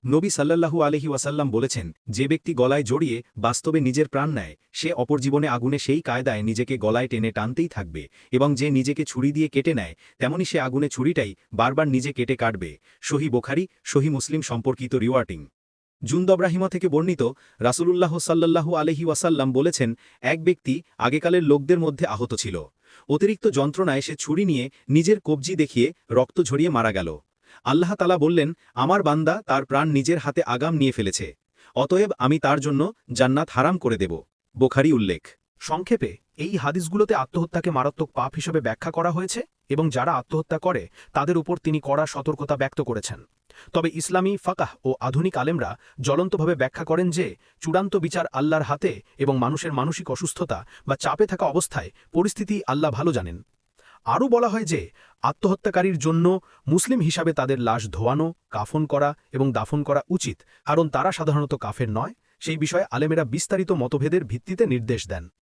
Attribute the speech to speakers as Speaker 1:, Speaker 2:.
Speaker 1: নবী সাল্লাল্লাহু আলাইহি ওয়াসাল্লাম বলেছেন, যে ব্যক্তি গলায় জড়িয়ে বাস্তবে নিজের প্রাণ নেয় সে অপর জীবনে আগুনে সেই কায়দায় নিজেকে গলায় টেনে টানতেই থাকবে, এবং যে নিজেকে ছুরি দিয়ে কেটে নেয় তেমনি সে আগুনে ছুরিটাই বারবার নিজে কেটে কাটবে। সহি বুখারী, সহি মুসলিম সম্পর্কিত রিওয়ার্টিং। জুন্দব্রাহিমা থেকে বর্ণিত, রাসূলুল্লাহ সাল্লাল্লাহু আলাইহি ওয়াসাল্লাম বলেছেন, এক ব্যক্তি আগেকালের লোকদের মধ্যে আহত ছিল। অতিরিক্ত যন্ত্রণায় সে ছুরি নিয়ে নিজের কবজি দেখিয়ে রক্ত ঝরিয়ে মারা গেল। আল্লাহ তাআলা বললেন, আমার বান্দা তার প্রাণ নিজের হাতে আগাম নিয়ে ফেলেছে, অতএব আমি তার জন্য জান্নাত হারাম করে দেব। বুখারী উল্লেখ।
Speaker 2: সংক্ষেপে, এই হাদিসগুলোতে আত্মহত্যাকে মারাত্মক পাপ হিসেবে ব্যাখ্যা করা হয়েছে এবং যারা আত্মহত্যা করে তাদের উপর তিনি কড়া সতর্কতা ব্যক্ত করেছেন। তবে ইসলামী ফাকাহ ও আধুনিক আলেমরা জ্বলন্তভাবে ব্যাখ্যা করেন যে চূড়ান্ত বিচার আল্লাহর হাতে এবং মানুষের মানসিক অসুস্থতা বা চাপে থাকা অবস্থায় পরিস্থিতি আল্লাহ ভালো জানেন। আরও বলা হয় যে আত্মহত্যাকারীর জন্য মুসলিম হিসাবে তাদের লাশ ধোয়ানো, কাফন করা এবং দাফন করা উচিত, কারণ তারা সাধারণত কাফের নয়। সেই বিষয়ে আলেমেরা বিস্তারিত মতভেদের ভিত্তিতে নির্দেশ দেন।